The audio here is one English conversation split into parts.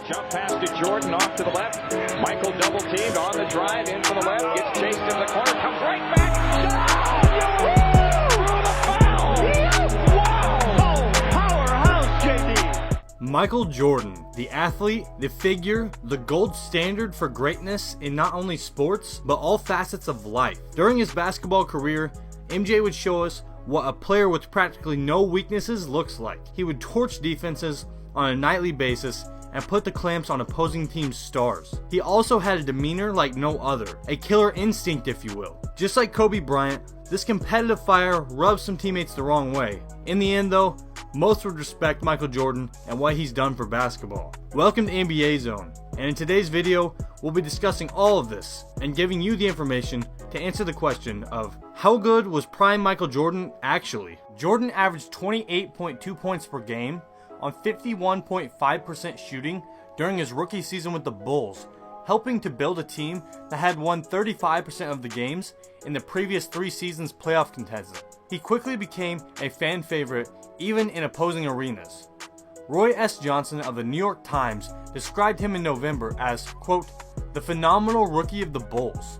Jump pass to Jordan off to the left. Michael double teamed on the drive in from the left. Gets chased in the corner. Comes right back. Michael Jordan, the athlete, the figure, the gold standard for greatness in not only sports, but all facets of life. During his basketball career, MJ would show us what a player with practically no weaknesses looks like. He would torch defenses on a nightly basis and put the clamps on opposing teams' stars. He also had a demeanor like no other, a killer instinct if you will. Just like Kobe Bryant, this competitive fire rubbed some teammates the wrong way. In the end though, most would respect Michael Jordan and what he's done for basketball. Welcome to NBA Zone, and in today's video, we'll be discussing all of this and giving you the information to answer the question of how good was prime Michael Jordan actually? Jordan averaged 28.2 points per game on 51.5% shooting during his rookie season with the Bulls, helping to build a team that had won 35% of the games in the previous 3 seasons' playoff contestant. He quickly became a fan favorite even in opposing arenas. Roy S. Johnson of the New York Times described him in November as, quote, the phenomenal rookie of the Bulls.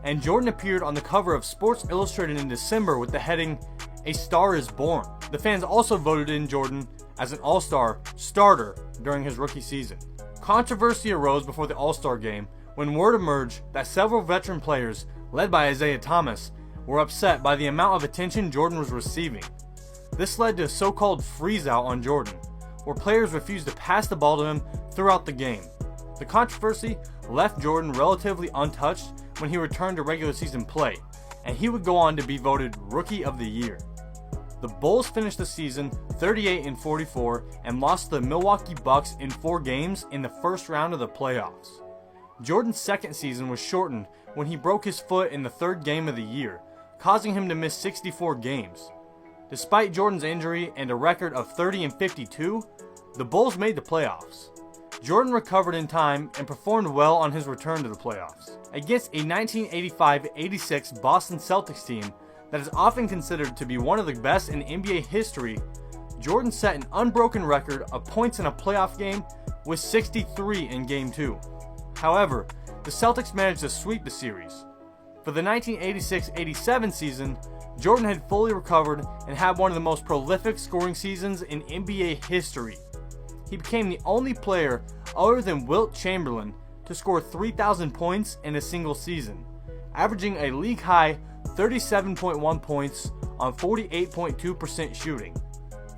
And Jordan appeared on the cover of Sports Illustrated in December with the heading, A Star is Born. The fans also voted in Jordan as an All-Star starter during his rookie season. Controversy arose before the All-Star game when word emerged that several veteran players, led by Isaiah Thomas, were upset by the amount of attention Jordan was receiving. This led to a so-called freeze-out on Jordan, where players refused to pass the ball to him throughout the game. The controversy left Jordan relatively untouched when he returned to regular season play, and he would go on to be voted Rookie of the Year. The Bulls finished the season 38-44 and lost to the Milwaukee Bucks in 4 games in the first round of the playoffs. Jordan's second season was shortened when he broke his foot in the 3rd game of the year, causing him to miss 64 games. Despite Jordan's injury and a record of 30-52, the Bulls made the playoffs. Jordan recovered in time and performed well on his return to the playoffs. Against a 1985-86 Boston Celtics team that is often considered to be one of the best in NBA history, Jordan set an unbroken record of points in a playoff game with 63 in Game 2. However, the Celtics managed to sweep the series. For the 1986-87 season, Jordan had fully recovered and had one of the most prolific scoring seasons in NBA history. He became the only player other than Wilt Chamberlain to score 3,000 points in a single season, averaging a league-high 37.1 points on 48.2% shooting.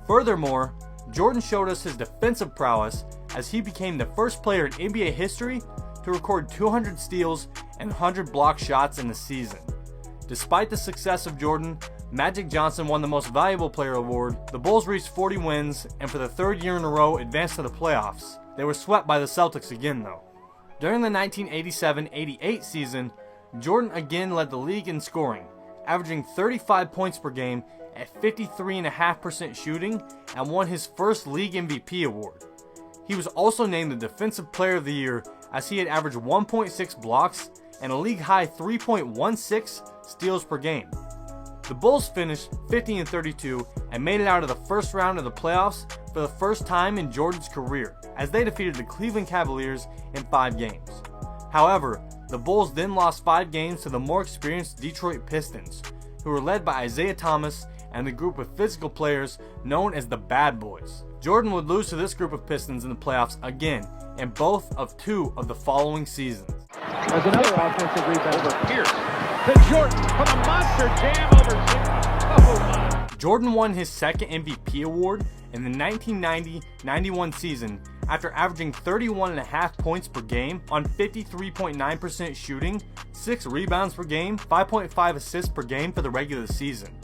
Furthermore, Jordan showed us his defensive prowess as he became the first player in NBA history to record 200 steals and 100 block shots in a season. Despite the success of Jordan, Magic Johnson won the Most Valuable Player award. The Bulls reached 40 wins and for the 3rd year in a row advanced to the playoffs. They were swept by the Celtics again though. During the 1987-88 season, Jordan again led the league in scoring, averaging 35 points per game at 53.5% shooting and won his first league MVP award. He was also named the Defensive Player of the Year as he had averaged 1.6 blocks and a league-high 3.16 steals per game. The Bulls finished 50-32 and made it out of the first round of the playoffs for the first time in Jordan's career, as they defeated the Cleveland Cavaliers in 5 games. However, the Bulls then lost 5 games to the more experienced Detroit Pistons, who were led by Isaiah Thomas and the group of physical players known as the Bad Boys. Jordan would lose to this group of Pistons in the playoffs again in both of 2 of the following seasons. There's another offensive rebound over Pierce. To Jordan from a monster jam over my. Jordan won his second MVP award in the 1990-91 season after averaging 31.5 points per game on 53.9% shooting, 6 rebounds per game, 5.5 assists per game for the regular season.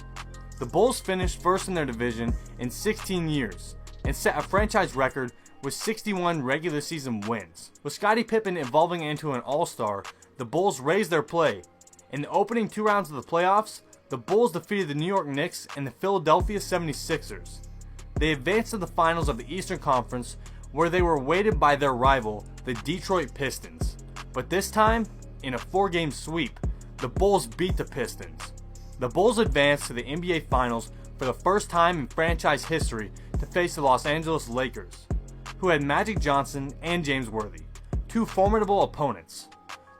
The Bulls finished first in their division in 16 years and set a franchise record with 61 regular season wins. With Scottie Pippen evolving into an all-star, the Bulls raised their play. In the opening 2 rounds of the playoffs, the Bulls defeated the New York Knicks and the Philadelphia 76ers. They advanced to the finals of the Eastern Conference, where they were weighted by their rival, the Detroit Pistons. But this time, in a 4-game sweep, the Bulls beat the Pistons. The Bulls advanced to the NBA Finals for the first time in franchise history to face the Los Angeles Lakers. who had Magic Johnson and James Worthy, two formidable opponents.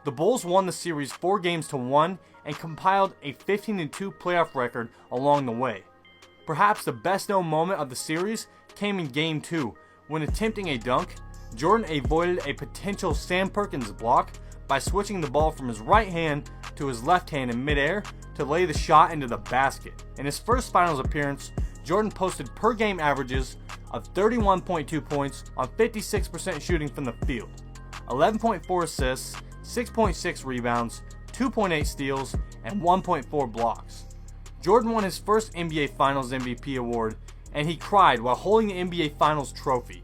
The Bulls won the series 4-1 and compiled a 15-2 playoff record along the way. Perhaps the best known moment of the series came in Game 2, when attempting a dunk, Jordan avoided a potential Sam Perkins block by switching the ball from his right hand to his left hand in midair to lay the shot into the basket. In his first finals appearance, Jordan posted per game averages of 31.2 points on 56% shooting from the field, 11.4 assists, 6.6 rebounds, 2.8 steals, and 1.4 blocks. Jordan won his first NBA Finals MVP award, and he cried while holding the NBA Finals trophy.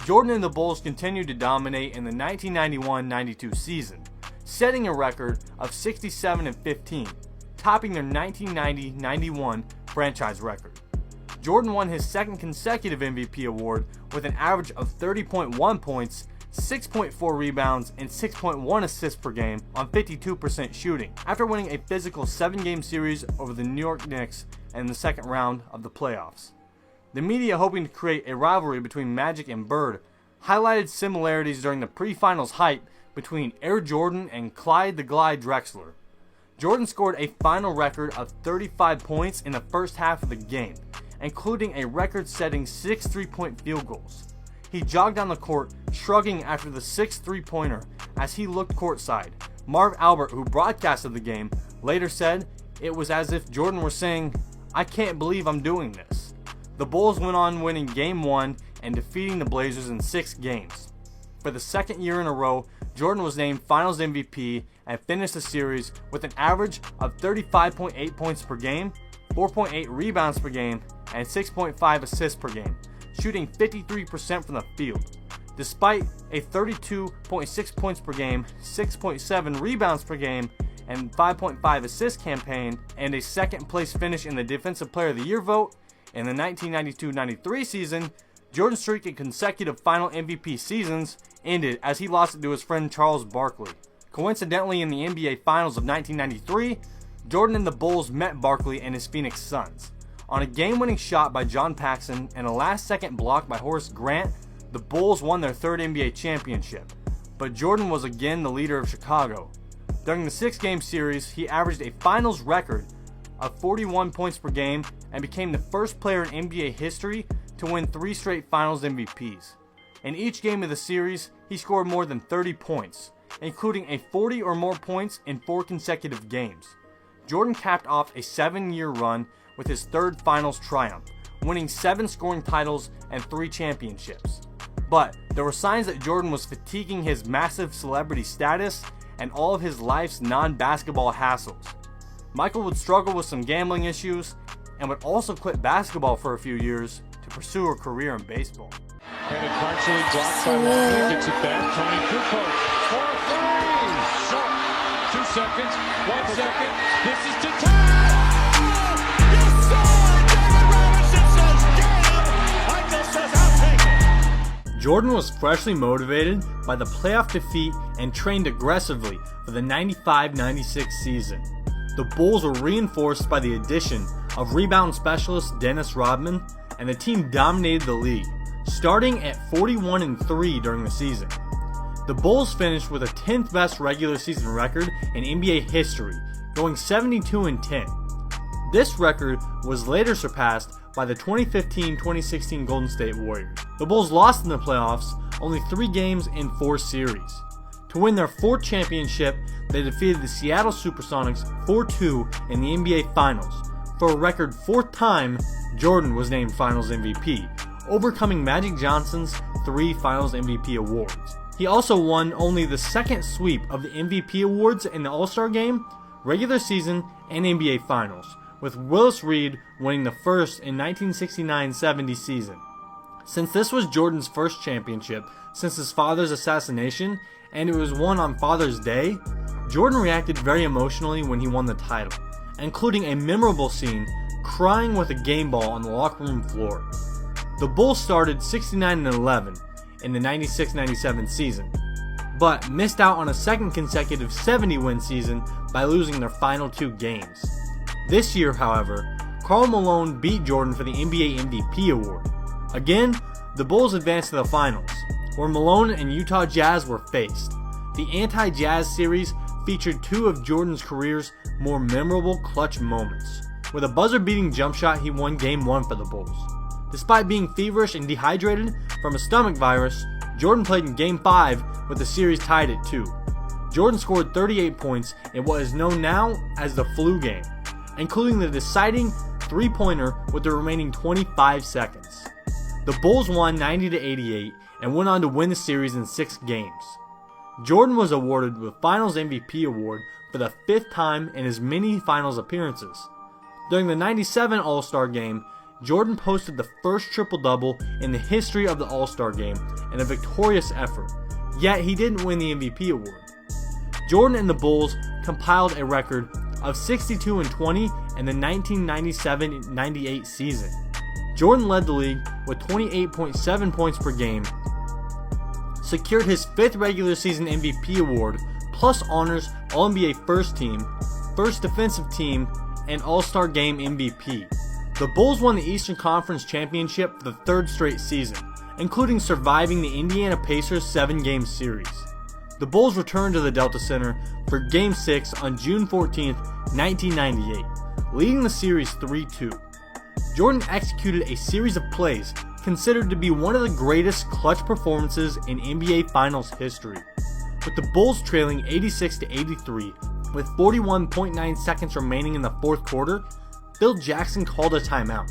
Jordan and the Bulls continued to dominate in the 1991-92 season, setting a record of 67-15, topping their 1990-91 franchise record. Jordan won his second consecutive MVP award with an average of 30.1 points, 6.4 rebounds, and 6.1 assists per game on 52% shooting, after winning a physical 7-game series over the New York Knicks in the second round of the playoffs. The media, hoping to create a rivalry between Magic and Bird, highlighted similarities during the pre-finals hype between Air Jordan and Clyde the Glide Drexler. Jordan scored a final record of 35 points in the first half of the game, including a record-setting 6 3-point field goals. He jogged down the court, shrugging after the 6th three-pointer as he looked courtside. Marv Albert, who broadcasted the game, later said it was as if Jordan were saying, "I can't believe I'm doing this." The Bulls went on winning Game 1 and defeating the Blazers in 6 games. For the second year in a row, Jordan was named Finals MVP and finished the series with an average of 35.8 points per game, 4.8 rebounds per game, and 6.5 assists per game, shooting 53% from the field. Despite a 32.6 points per game, 6.7 rebounds per game, and 5.5 assist campaign, and a second place finish in the Defensive Player of the Year vote, in the 1992-93 season, Jordan's streak in consecutive final MVP seasons ended as he lost it to his friend Charles Barkley. Coincidentally, in the NBA Finals of 1993, Jordan and the Bulls met Barkley and his Phoenix Suns. On a game-winning shot by John Paxson and a last-second block by Horace Grant, the Bulls won their third NBA championship, but Jordan was again the leader of Chicago. During the 6-game series, he averaged a finals record of 41 points per game and became the first player in NBA history to win 3 straight Finals MVPs. In each game of the series, he scored more than 30 points, including a 40 or more points in 4 consecutive games. Jordan capped off a 7-year run with his third Finals triumph, winning 7 scoring titles and 3 championships. But there were signs that Jordan was fatiguing his massive celebrity status and all of his life's non-basketball hassles. Michael would struggle with some gambling issues and would also quit basketball for a few years to pursue a career in baseball. Headed partially blocked by Walker, gets it back, Tony Kukoc, for 3, short, 2 seconds, 1 second, this is to tie! Yes, sir! David Robinson says, damn! Michael says, I'll take it! Jordan was freshly motivated by the playoff defeat and trained aggressively for the 95-96 season. The Bulls were reinforced by the addition of rebound specialist Dennis Rodman, and the team dominated the league, starting at 41-3 during the season. The Bulls finished with a 10th best regular season record in NBA history, going 72-10. This record was later surpassed by the 2015-2016 Golden State Warriors. The Bulls lost in the playoffs only 3 games in 4 series. To win their 4th championship, they defeated the Seattle Supersonics 4-2 in the NBA Finals. For a record 4th time, Jordan was named Finals MVP, overcoming Magic Johnson's 3 Finals MVP awards. He also won only the 2nd sweep of the MVP awards in the All-Star Game, regular season, and NBA Finals, with Willis Reed winning the first in 1969-70 season. Since this was Jordan's first championship since his father's assassination, and it was won on Father's Day, Jordan reacted very emotionally when he won the title, including a memorable scene crying with a game ball on the locker room floor. The Bulls started 69-11 in the 96-97 season, but missed out on a second consecutive 70-win season by losing their final 2 games. This year, however, Karl Malone beat Jordan for the NBA MVP award. Again, the Bulls advanced to the finals, where Malone and Utah Jazz were faced. The anti-Jazz series featured two of Jordan's career's more memorable clutch moments. With a buzzer-beating jump shot, he won Game 1 for the Bulls. Despite being feverish and dehydrated from a stomach virus, Jordan played in Game 5 with the series tied at 2. Jordan scored 38 points in what is known now as the flu game, including the deciding three-pointer with the remaining 25 seconds. The Bulls won 90-88 and went on to win the series in 6 games. Jordan was awarded the Finals MVP award for the 5th time in his many finals appearances. During the 97 All-Star Game, Jordan posted the first triple-double in the history of the All-Star Game in a victorious effort, yet he didn't win the MVP award. Jordan and the Bulls compiled a record of 62-20 in the 1997-98 season. Jordan led the league with 28.7 points per game, secured his 5th regular season MVP award, plus honors All-NBA First Team, First Defensive Team, and All-Star Game MVP. The Bulls won the Eastern Conference Championship for the 3rd straight season, including surviving the Indiana Pacers 7-game series. The Bulls returned to the Delta Center for Game 6 on June 14, 1998, leading the series 3-2. Jordan executed a series of plays considered to be one of the greatest clutch performances in NBA Finals history. With the Bulls trailing 86-83 with 41.9 seconds remaining in the 4th quarter, Phil Jackson called a timeout.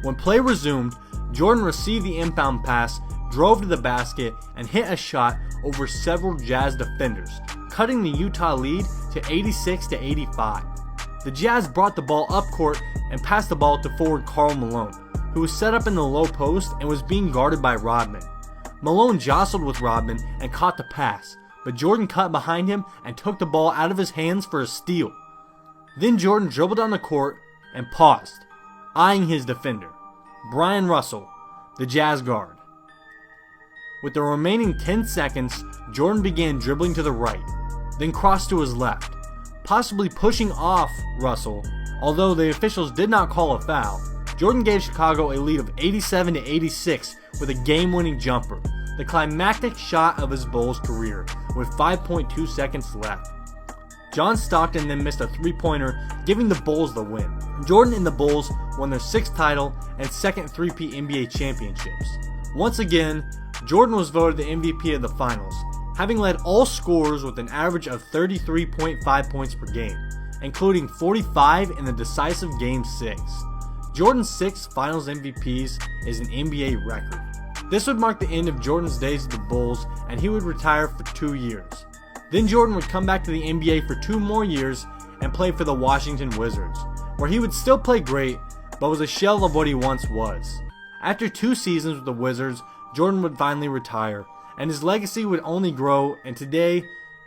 When play resumed, Jordan received the inbound pass, drove to the basket, and hit a shot over several Jazz defenders, cutting the Utah lead to 86-85. The Jazz brought the ball up court and passed the ball to forward Karl Malone, who was set up in the low post and was being guarded by Rodman. Malone jostled with Rodman and caught the pass, but Jordan cut behind him and took the ball out of his hands for a steal. Then Jordan dribbled down the court and paused, eyeing his defender, Brian Russell, the Jazz guard. With the remaining 10 seconds, Jordan began dribbling to the right, then crossed to his left, possibly pushing off Russell. Although the officials did not call a foul, Jordan gave Chicago a lead of 87-86 with a game-winning jumper, the climactic shot of his Bulls career, with 5.2 seconds left. John Stockton then missed a three-pointer, giving the Bulls the win. Jordan and the Bulls won their 6th title and 2nd three-peat NBA championships. Once again, Jordan was voted the MVP of the finals, having led all scorers with an average of 33.5 points per game, including 45 in the decisive Game 6. Jordan's 6 finals MVPs is an NBA record. This would mark the end of Jordan's days with the Bulls, and he would retire for 2 years. Then Jordan would come back to the NBA for 2 more years and play for the Washington Wizards, where he would still play great, but was a shell of what he once was. After 2 seasons with the Wizards, Jordan would finally retire, and his legacy would only grow, and today,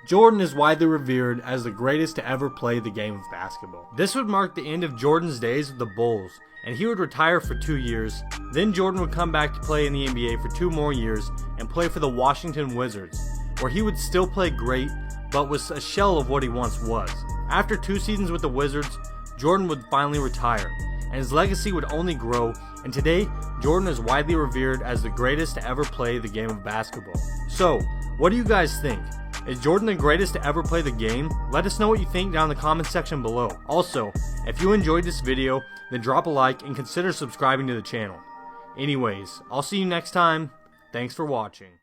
Jordan is widely revered as the greatest to ever play the game of basketball. This would mark the end of Jordan's days with the Bulls, and he would retire for 2 years. Then Jordan would come back to play in the NBA for 2 more years and play for the Washington Wizards, where he would still play great, but was a shell of what he once was. After 2 seasons with the Wizards, Jordan would finally retire, and his legacy would only grow, and today, Jordan is widely revered as the greatest to ever play the game of basketball. So, what do you guys think? Is Jordan the greatest to ever play the game? Let us know what you think down in the comment section below. Also, if you enjoyed this video, then drop a like and consider subscribing to the channel. Anyways, I'll see you next time. Thanks for watching.